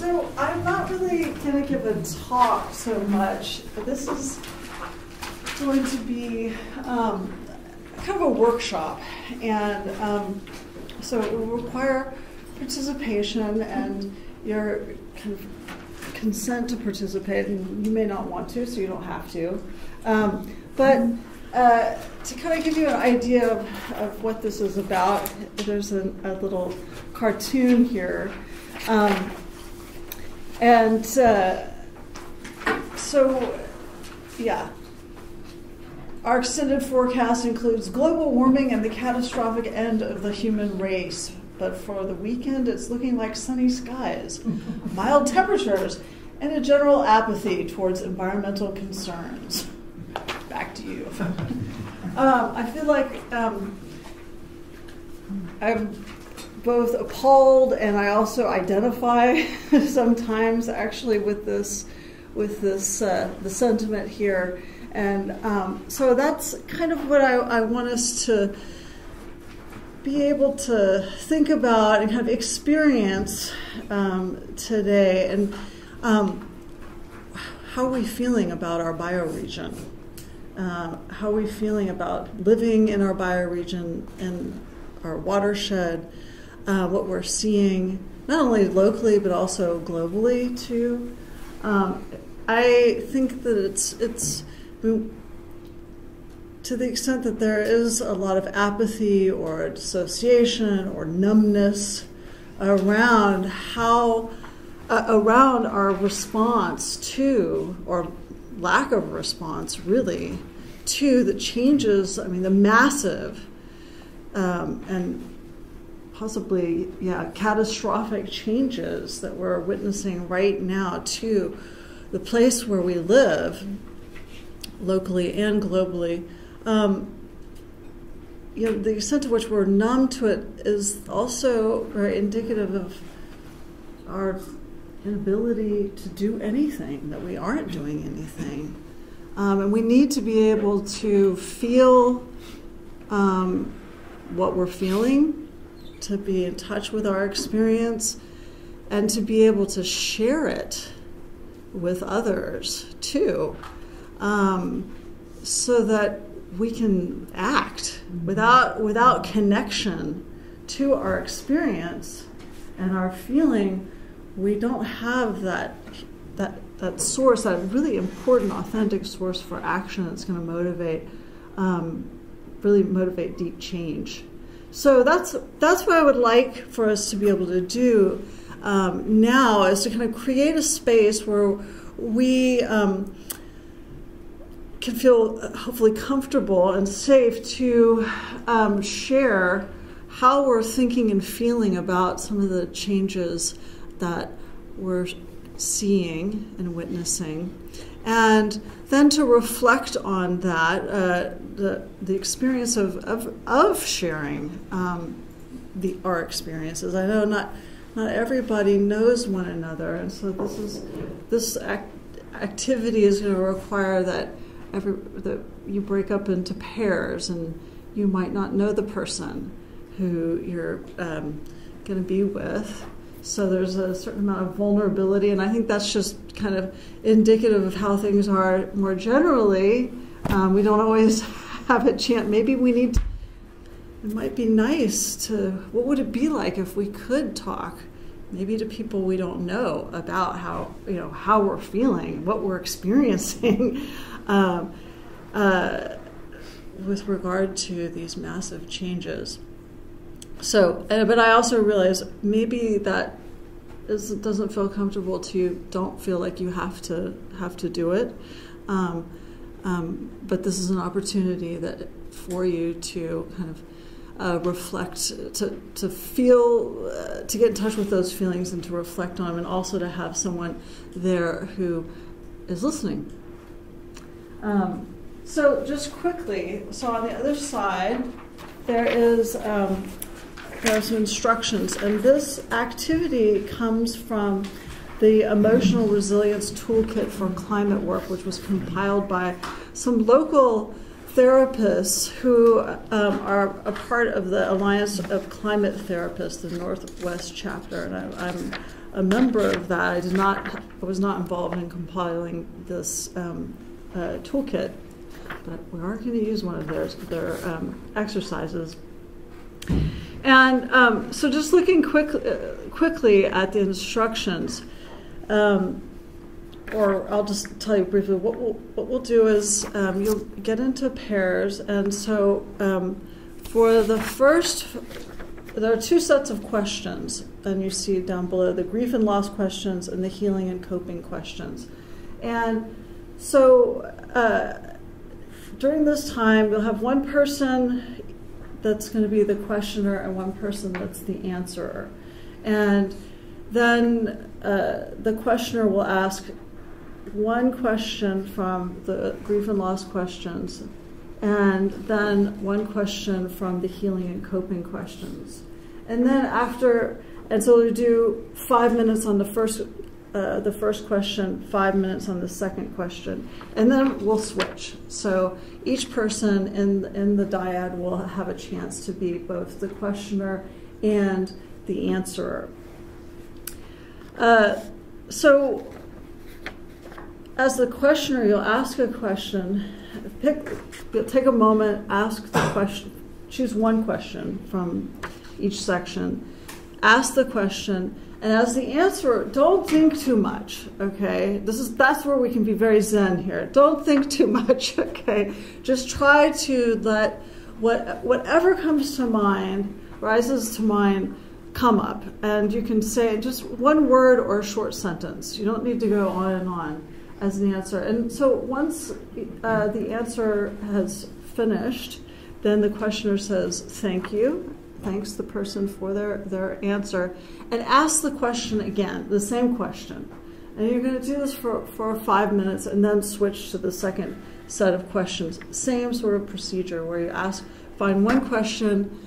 So I'm not really going to give a talk so much, but this is going to be kind of a workshop, and so it will require participation and your kind of consent to participate, and you may not want to, so you don't have to. But to kind of give you an idea of what this is about, there's a little cartoon here. And so, yeah. Our extended forecast includes global warming and the catastrophic end of the human race. But for the weekend, it's looking like sunny skies, mild temperatures, and a general apathy towards environmental concerns. Back to you. I feel like I'm both appalled and I also identify sometimes actually with this the sentiment here. And so that's kind of what I want us to be able to think about and kind of experience today. And how are we feeling about our bioregion? How are we feeling about living in our bioregion and our watershed? What we're seeing, not only locally but also globally too. I think that it's to the extent that there is a lot of apathy or dissociation or numbness around around our response to, or lack of response really, to the changes, the massive and possibly, catastrophic changes that we're witnessing right now to the place where we live, locally and globally. The extent to which we're numb to it is also very indicative of our inability to do anything, that we aren't doing anything. And we need to be able to feel what we're feeling, to be in touch with our experience, and to be able to share it with others too, so that we can act. Without connection to our experience and our feeling, we don't have that source, that really important, authentic source for action that's going to really motivate deep change. So that's what I would like for us to be able to do now, is to kind of create a space where we can feel hopefully comfortable and safe to share how we're thinking and feeling about some of the changes that we're seeing and witnessing, and then to reflect on that, the experience of sharing our experiences. I know not everybody knows one another, and so this activity is going to require that you break up into pairs, and you might not know the person who you're going to be with. So there's a certain amount of vulnerability, and I think that's just kind of indicative of how things are more generally. We don't always have a chance. Maybe it might be nice what would it be like if we could talk, maybe to people we don't know, about how we're feeling, what we're experiencing with regard to these massive changes. So, but I also realize maybe that doesn't feel comfortable to you. Don't feel like you have to do it. But this is an opportunity for you to kind of reflect, to feel, to get in touch with those feelings and to reflect on them, and also to have someone there who is listening. So just quickly, so on the other side, there are some instructions, and this activity comes from the Emotional Resilience Toolkit for Climate Work, which was compiled by some local therapists who are a part of the Alliance of Climate Therapists, the Northwest chapter, and a member of that. I was not involved in compiling this toolkit, but we are going to use one of their exercises. And so just looking quickly at the instructions, or I'll just tell you briefly, what we'll do is you'll get into pairs, and so for the first, there are two sets of questions, and you see down below the grief and loss questions and the healing and coping questions. And so during this time, you'll have one person that's going to be the questioner and one person that's the answerer. And then the questioner will ask one question from the grief and loss questions, and then one question from the healing and coping questions. And then so we'll do 5 minutes on the first question, 5 minutes on the second question, and then we'll switch. So each person in the dyad will have a chance to be both the questioner and the answerer. So as the questioner, you'll ask a question, take a moment, ask the question, choose one question from each section, ask the question, and as the answerer, don't think too much, okay? That's where we can be very Zen here. Don't think too much, okay? Just try to let whatever comes to mind, rises to mind, come up. And you can say just one word or a short sentence. You don't need to go on and on as an answer. And so once the answer has finished, then the questioner says, thank you. Thanks the person for their answer, and ask the question again, the same question. And you're going to do this for 5 minutes and then switch to the second set of questions. Same sort of procedure where you find one question,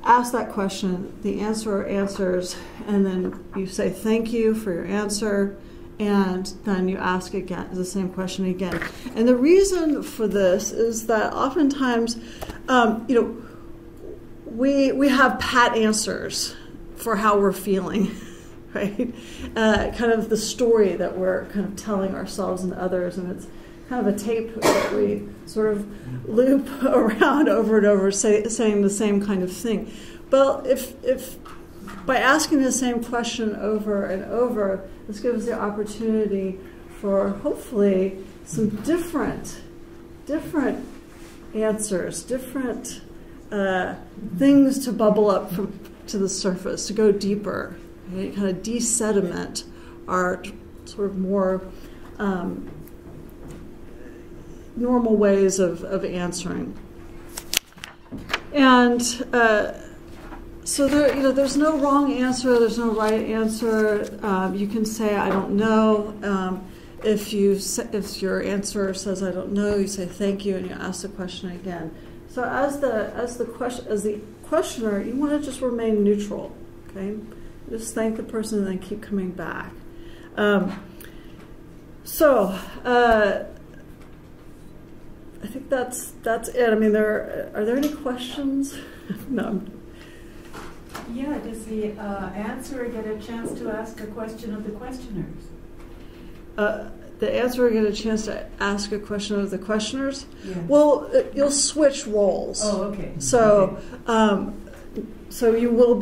ask that question, the answerer answers, and then you say thank you for your answer, and then you ask again the same question again. And the reason for this is that oftentimes, we have pat answers for how we're feeling, right? Kind of the story that we're kind of telling ourselves and others, and it's kind of a tape that we sort of loop around over and over, saying the same kind of thing. But if by asking the same question over and over, this gives the opportunity for hopefully some different answers, different things to bubble up to the surface, to go deeper, right? Kind of de-sediment our sort of more normal ways of answering. And so there's no wrong answer, there's no right answer. You can say, I don't know. If your answer says, I don't know, you say thank you and you ask the question again. So as the questioner, you want to just remain neutral, okay? Just thank the person and then keep coming back. I think that's it. I mean, are there any questions? No. Yeah, does the answerer get a chance to ask a question of the questioners? The answerer get a chance to ask a question of the questioners? Yes. Well, you'll switch roles. Oh, okay. So, okay. So you'll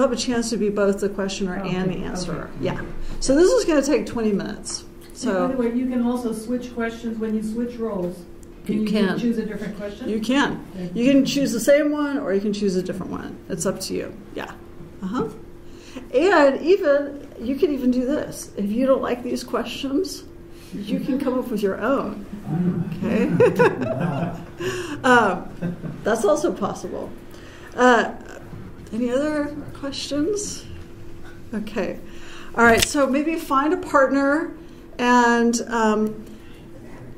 have a chance to be both the questioner and the answerer. Okay. Yeah. So this is going to take 20 minutes. So, by the way, you can also switch questions when you switch roles. You can choose a different question? You can. You can choose the same one or you can choose a different one. It's up to you. Yeah. Uh-huh. And you can even do this. If you don't like these questions, you can come up with your own. Okay? That's also possible. Any other questions? Okay. All right. So maybe find a partner, and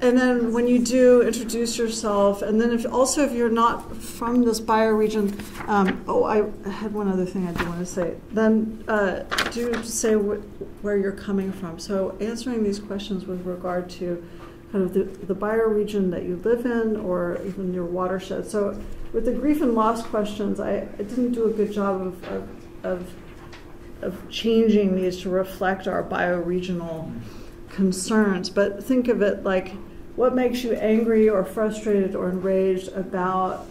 then when you do, introduce yourself. And then if you're not from this bioregion, I had one other thing I do want to say. Then do say where you're coming from. So answering these questions with regard to kind of the bioregion that you live in, or even your watershed. So with the grief and loss questions, I didn't do a good job of of changing needs to reflect our bioregional concerns. But think of it like, what makes you angry or frustrated or enraged about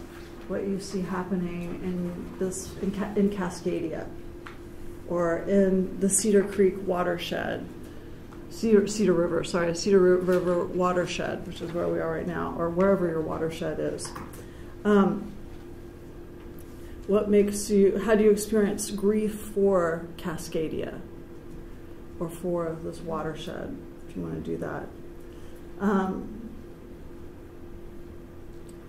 what you see happening in Cascadia, or in the Cedar Creek watershed, Cedar River watershed, which is where we are right now, or wherever your watershed is. What makes you? How do you experience grief for Cascadia, or for this watershed? If you want to do that.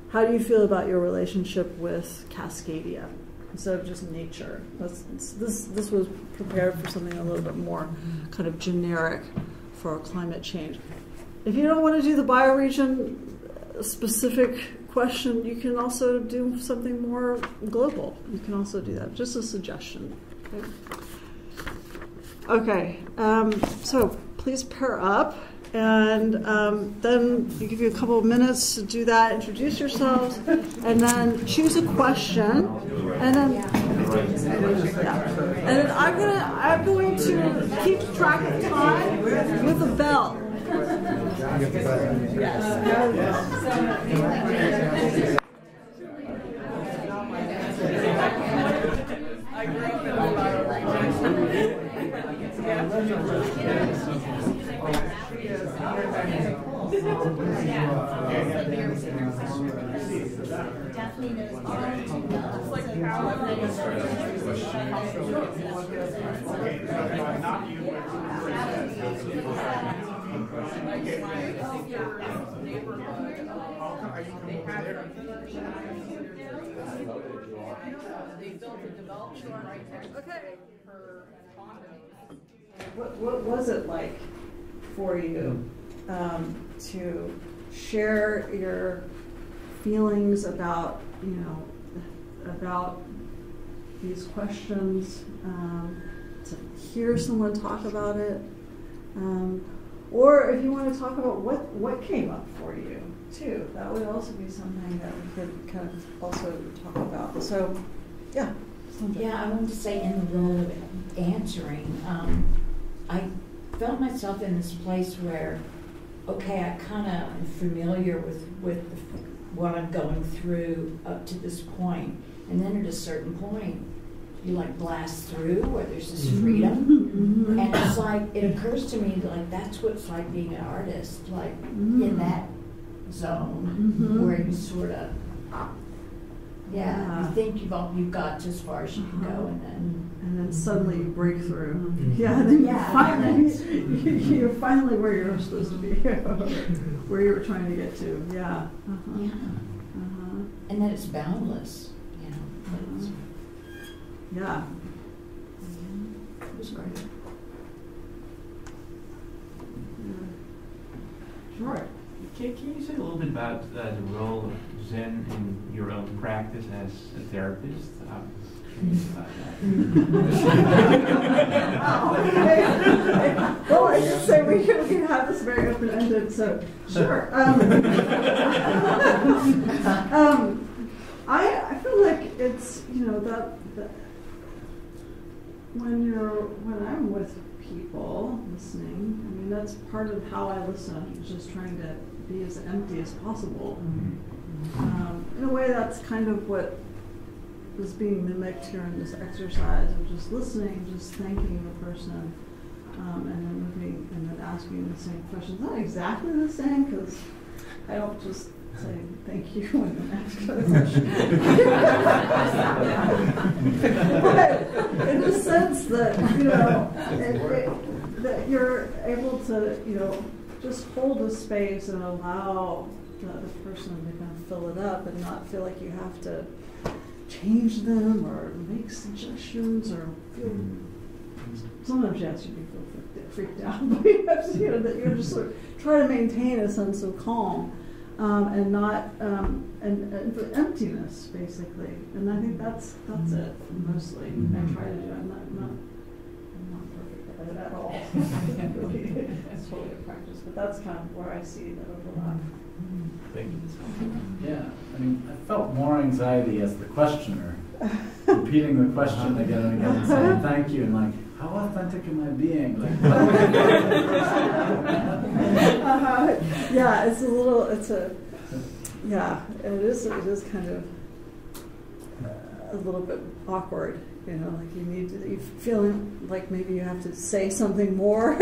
How do you feel about your relationship with Cascadia instead of just nature? This was prepared for something a little bit more kind of generic for climate change. If you don't want to do the bioregion specific question, you can also do something more global. You can also do that. Just a suggestion. Okay, so please pair up. And then we give you a couple of minutes to do that, introduce yourselves, and then choose a question. And then, and then I'm going to keep track of time with a bell. Yes. I grew up in a What was it like for you to share your feelings about, about these questions, to hear someone talk about it, or if you want to talk about what came up for you too, that would also be something that we could kind of also talk about. So, yeah. Yeah, I wanted to say, in the role of answering, I felt myself in this place where, okay, I kind of am familiar with what I'm going through up to this point, and then at a certain point, you like blast through where there's this freedom, and it's like, it occurs to me like that's what it's like being an artist, like in that zone where you sort of, you think you've got to as far as you can go, and then suddenly you break through. Yeah, and then you're finally where you're supposed to be, where you were trying to get to. Yeah. And then it's boundless, Yeah. It was great. Sure. Can you say a little bit about the role of Zen in your own practice as a therapist? Well, I just say we can have this very open-ended, so sure. I feel like it's, that when I'm with people listening, I mean, that's part of how I listen, just trying to be as empty as possible. In a way, that's kind of what is being mimicked here in this exercise of just listening, just thanking the person, and then moving and then asking the same questions. Not exactly the same, because I don't just say thank you and then ask another question. But in the sense that, that you're able to, just hold a space and allow the person to kind of fill it up and not feel like you have to change them or make suggestions or feel. Sometimes yes, you do feel freaked out, but you have to, that you're just sort of try to maintain a sense of calm and not and emptiness basically. And I think that's it mostly. I try to do. I'm not perfect at it at all. It's totally a practice, but that's kind of where I see the overlap. Thank you. Yeah, I mean, I felt more anxiety as the questioner, repeating the question again and again and saying thank you, and like, how authentic am I being? Like, yeah, it is kind of a little bit awkward, like you feeling like maybe you have to say something more.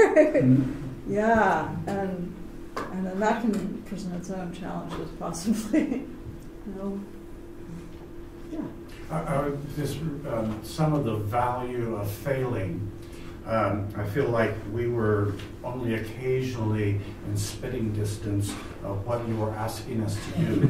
Yeah, and then that can present its own challenges possibly. Yeah. Just some of the value of failing. I feel like we were only occasionally in spitting distance of what you were asking us to do.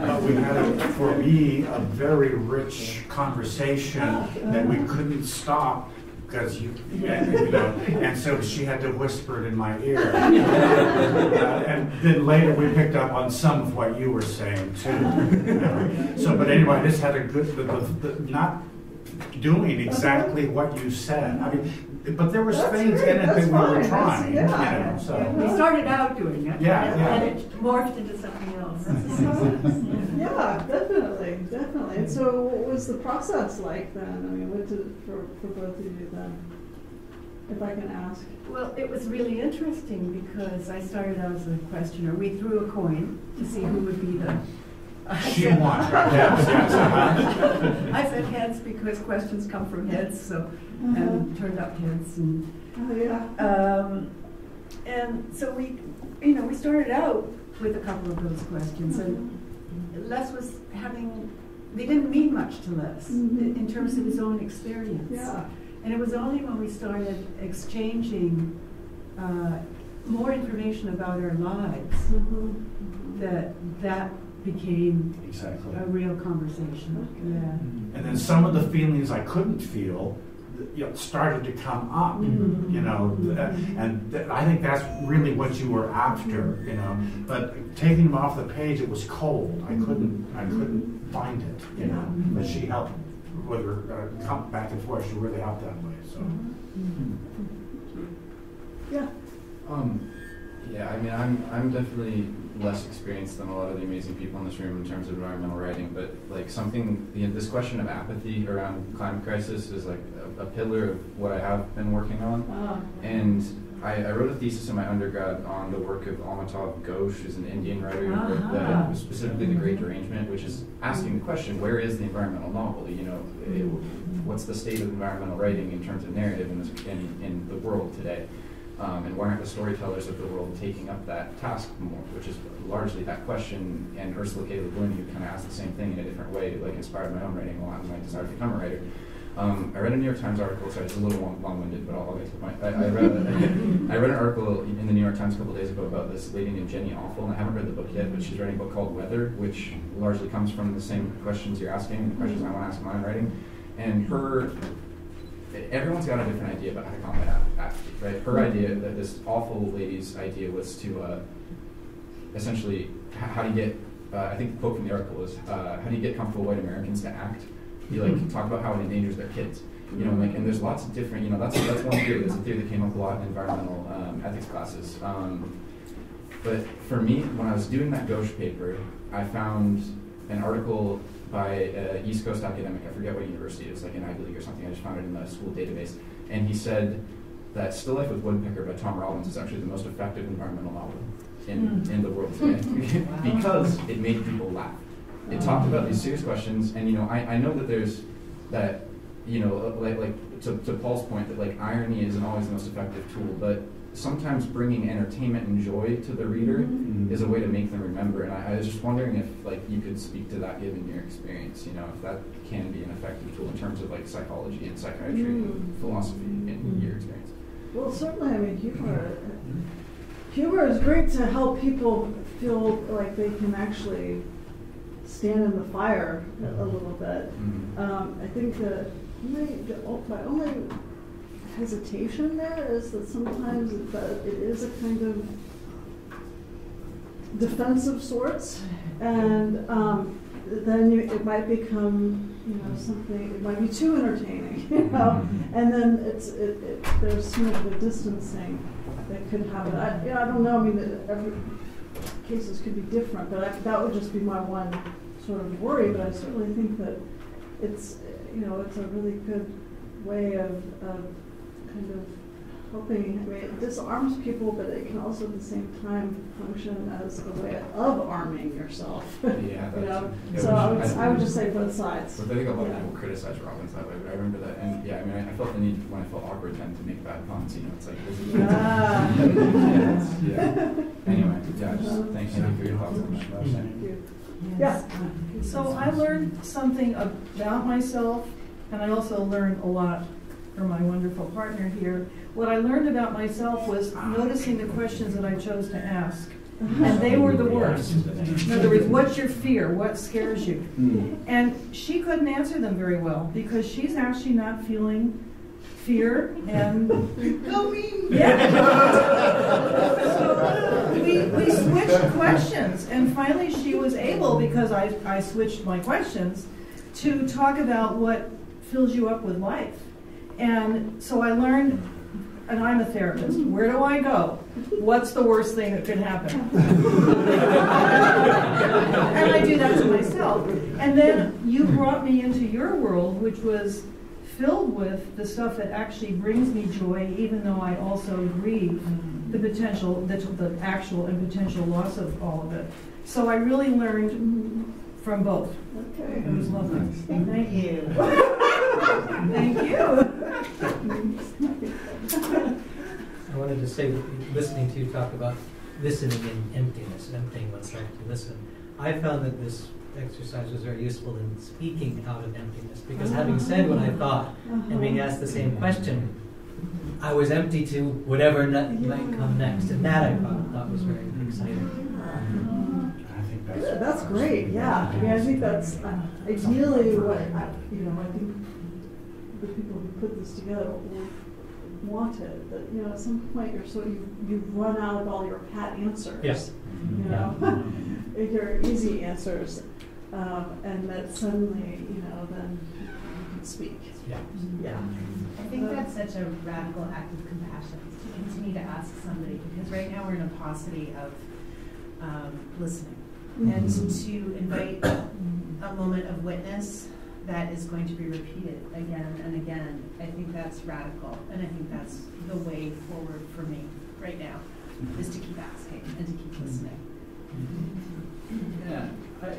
But we had, for me, a very rich conversation that we couldn't stop because and so she had to whisper it in my ear. And then later we picked up on some of what you were saying too. So, but anyway, this had a good, not doing exactly what you said. I mean, but there was things in it that we were trying. So we started out doing it. Yeah. And it morphed into something else. Yeah, definitely. And so, what was the process like then? I mean, what did for both of you then, if I can ask? Well, it was really interesting because I started out as a questioner. We threw a coin to see who would be the. She won. Yes. I said heads because questions come from heads, so and turned up heads. And and so we started out with a couple of those questions, and Les was they didn't mean much to Les in terms of his own experience. Yeah. And it was only when we started exchanging more information about our lives that became a real conversation. Yeah. And then some of the feelings I couldn't feel, started to come up. And I think that's really what you were after. But taking them off the page, it was cold. I couldn't find it. But she helped with her come back and forth. She really helped that way. So. Yeah. Yeah, I mean, I'm definitely less experienced than a lot of the amazing people in this room in terms of environmental writing, but like this question of apathy around climate crisis is like a pillar of what I have been working on. And I wrote a thesis in my undergrad on the work of Amitav Ghosh, who's an Indian writer who wrote specifically The Great Derangement, which is asking the question, where is the environmental novel? What's the state of environmental writing in terms of narrative in the world today? And why aren't the storytellers of the world taking up that task more, which is largely that question. And Ursula K. Le Guin, who kind of asked the same thing in a different way, like inspired my own writing a lot and my desire to become a writer. I read a New York Times article, sorry, it's a little long-winded, but I'll get to the point. I read an article in the New York Times a couple days ago about this lady named Jenny Awful, and I haven't read the book yet, but she's writing a book called Weather, which largely comes from the same questions you're asking, the questions I want to ask in my writing. And everyone's got a different idea about how to combat apathy, right? Her idea, that this awful lady's idea, was to essentially, how do you get, I think the quote from the article was, how do you get comfortable white Americans to act? You talk about how it endangers their kids, and there's lots of different, that's one theory. That's a theory that came up a lot in environmental ethics classes. But for me, when I was doing that Ghosh paper, I found an article by an East Coast academic, I forget what university it is, like in Ivy League or something, I just found it in the school database, and he said that Still Life with Woodpecker by Tom Robbins is actually the most effective environmental novel in the world today, because it made people laugh. It talked about these serious questions, and I know that there's that, like to Paul's point, that like irony isn't always the most effective tool, but sometimes bringing entertainment and joy to the reader is a way to make them remember. And I was just wondering if you could speak to that given your experience, if that can be an effective tool in terms of like psychology and psychiatry and philosophy in your experience. Well, certainly, I mean, humor is great to help people feel like they can actually stand in the fire a little bit. I think that my only hesitation there is that sometimes it is a kind of defense of sorts, and then it might become something. It might be too entertaining, and then there's sort of a distancing that could happen. I don't know. I mean, every cases could be different, but that would just be my one sort of worry. But I certainly think that it's a really good way of kind of helping. I mean, it disarms people, but it can also at the same time function as a way of arming yourself. Yeah, You know? yeah, So I would just say both sides. But I think a lot of Yeah. people criticize Robbins that way, but I remember that, and yeah, I mean, I felt the need when I felt awkward then to make bad puns, you know, it's like, this is yeah. Anyway, yeah, just thank you for your thoughts on that. Thank you. Yes. So I learned something about myself, and I also learned a lot from my wonderful partner here. What I learned about myself was noticing the questions that I chose to ask. And they were the worst. In other words, what's your fear? What scares you? And she couldn't answer them very well because she's actually not feeling fear and Go me! yeah. So we switched questions, and finally she was able, because I switched my questions, to talk about what fills you up with life. And so I learned, and I'm a therapist, where do I go? What's the worst thing that could happen? And I do that to myself. And then you brought me into your world, which was filled with the stuff that actually brings me joy, even though I also grieve the potential, the actual and potential loss of all of it. So I really learned from both. Okay. It was lovely. Thank you. Thank you. I wanted to say, listening to you talk about listening in emptiness, emptying oneself to listen. I found that this exercise was very useful in speaking out of emptiness, because having said what I thought and being asked the same question, I was empty to whatever might come next, and that I thought was very exciting. That's great. Yeah, I mean, I think that's ideally what I think the people who put this together wanted. That at some point you've run out of all your pat answers. Yes. Your easy answers, and that suddenly then you can speak. Yeah. Yeah. I think that's such a radical act of compassion to continue to ask somebody, because right now we're in a paucity of listening. And to invite a moment of witness that is going to be repeated again and again, I think that's radical. And I think that's the way forward for me right now, is to keep asking and to keep listening. Yeah,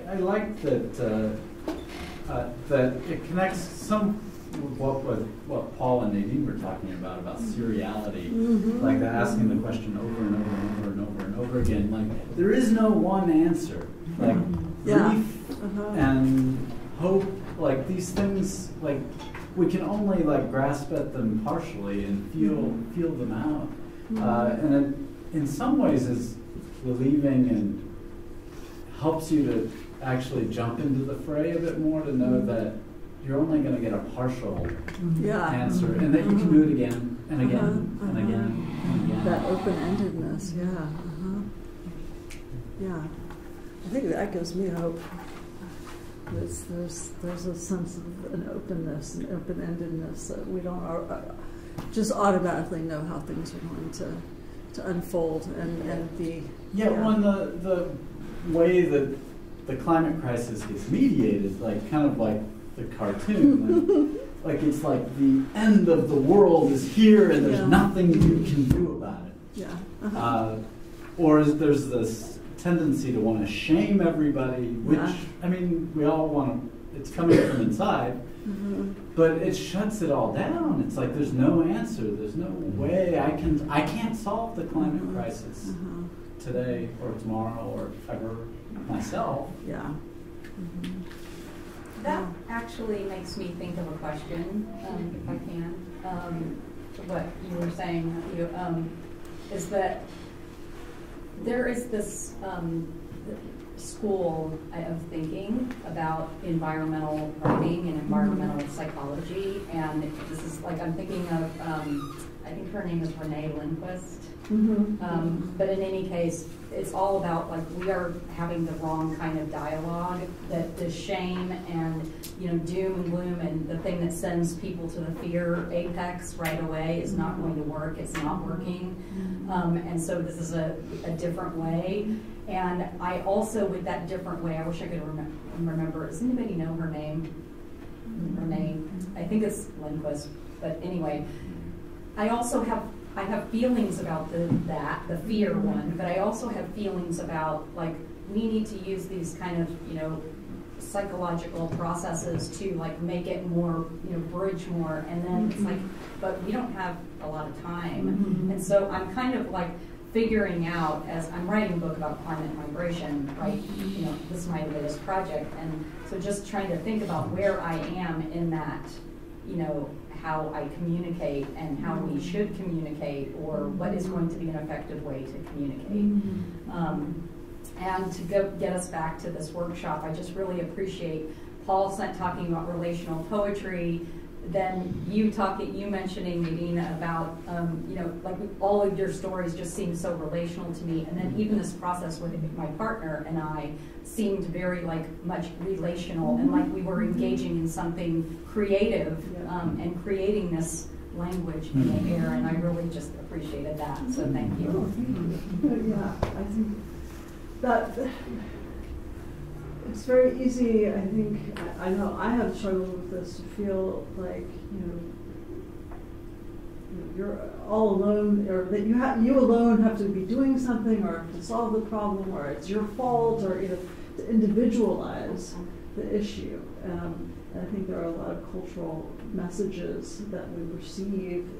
I like that that it connects some with what Paul and Nadine were talking about seriality, like asking the question over and over and over and over and over again. Like, there is no one answer. Like grief and hope, like these things, like we can only grasp at them partially and feel them out. And it, in some ways, is relieving and helps you to actually jump into the fray a bit more, to know that you're only going to get a partial answer, and that you can do it again and again and again and again. That open-endedness, yeah. I think that gives me hope. There's a sense of an openness, an open-endedness that we don't just automatically know how things are going to unfold and be. Yeah, when the way that the climate crisis gets mediated, kind of like the cartoon, like it's like the end of the world is here and there's nothing you can do about it. Yeah. Or there's this tendency to want to shame everybody, which, I mean, we all want to, it's coming from inside, but it shuts it all down. It's like there's no answer, there's no way I can't solve the climate crisis today or tomorrow or ever myself. Yeah. That actually makes me think of a question, if I can. What you were saying, is that there is this school of thinking about environmental writing and environmental psychology, and this is I'm thinking of, I think her name is Renee Lindquist. But in any case, it's all about we are having the wrong kind of dialogue, that the shame and doom and gloom and the thing that sends people to the fear apex right away is not going to work. It's not working, and so this is a different way. And I also, with that different way, I wish I could remember. Does anybody know her name? Renee, I think it's Lindquist, but anyway, I also have feelings about the fear one, but I also have feelings about, like, we need to use these kind of, psychological processes to, like, make it more, bridge more, and then it's like, but we don't have a lot of time. And so I'm kind of like figuring out, as I'm writing a book about climate migration, right, this is my latest project, and so just trying to think about where I am in that, how I communicate and how we should communicate, or what is going to be an effective way to communicate. And to get us back to this workshop, I just really appreciate Paul talking about relational poetry, then you mentioning, Nadine, about, like all of your stories just seem so relational to me, and then even this process with my partner and I seemed very much relational, and like we were engaging in something creative, and creating this language in the air, and I really just appreciated that, so thank you. Yeah, I think that it's very easy, I think, I know I have struggled with this, to feel like, you're all alone, or that you alone have to be doing something, or to solve the problem, or it's your fault, or to individualize the issue. And I think there are a lot of cultural messages that we receive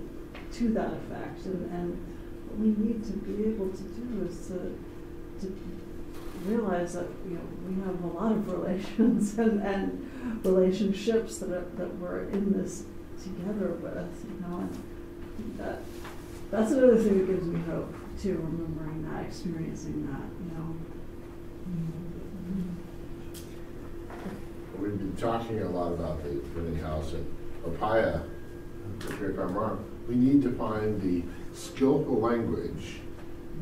to that effect, and what we need to be able to do is to realize that we have a lot of relations and relationships that we're in this together with, and that's another thing that gives me hope too, remembering that, experiencing that, We've been talking a lot about the burning house, and Opaya, correct me if I'm wrong, we need to find the skillful language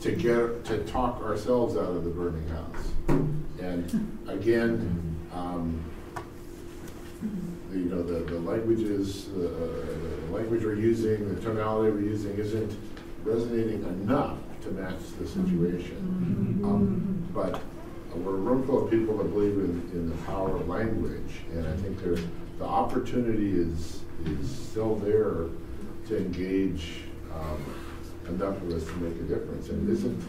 to talk ourselves out of the burning house. And again, the languages, the language we're using, the tonality we're using isn't resonating enough to match the situation. But we're a room full of people that believe in the power of language, and I think the opportunity is still there to engage enough of us to make a difference. And it isn't,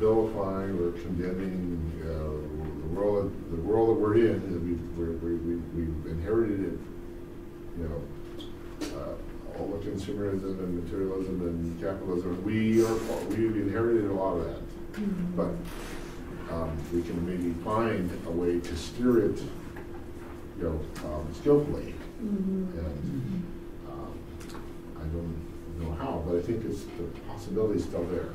vilifying or condemning the world that we're in. We've inherited it, all the consumerism and materialism and capitalism. We've inherited a lot of that, but we can maybe find a way to steer it, skillfully. And I don't know how, but I think the possibility is still there.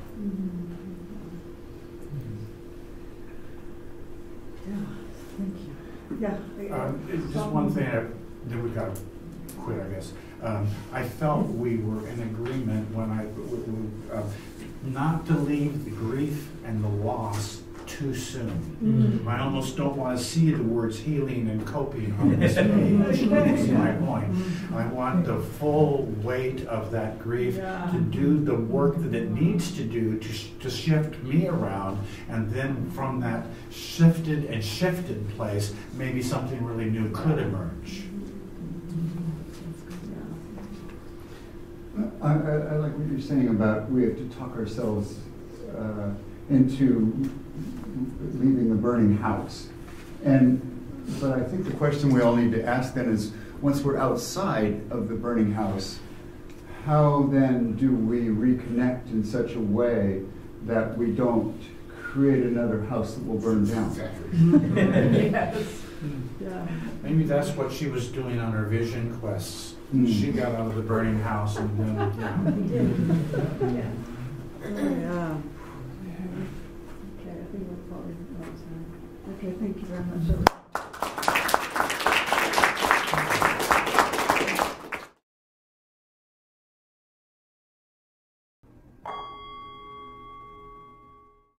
Yeah, thank you. Yeah. Just one thing, then we got to quit, I guess. I felt we were in agreement when not to leave the grief and the loss too soon. I almost don't want to see the words healing and coping on this page. That's my point. I want the full weight of that grief to do the work that it needs to do to shift me around, and then from that shifted place, maybe something really new could emerge. I like what you're saying about we have to talk ourselves into leaving the burning house. But I think the question we all need to ask then is, once we're outside of the burning house, how then do we reconnect in such a way that we don't create another house that will burn down? Yes. Yeah. Maybe that's what she was doing on her vision quests. She got out of the burning house and then, Yeah. Okay, I think we're probably out of time. Okay, thank you very much.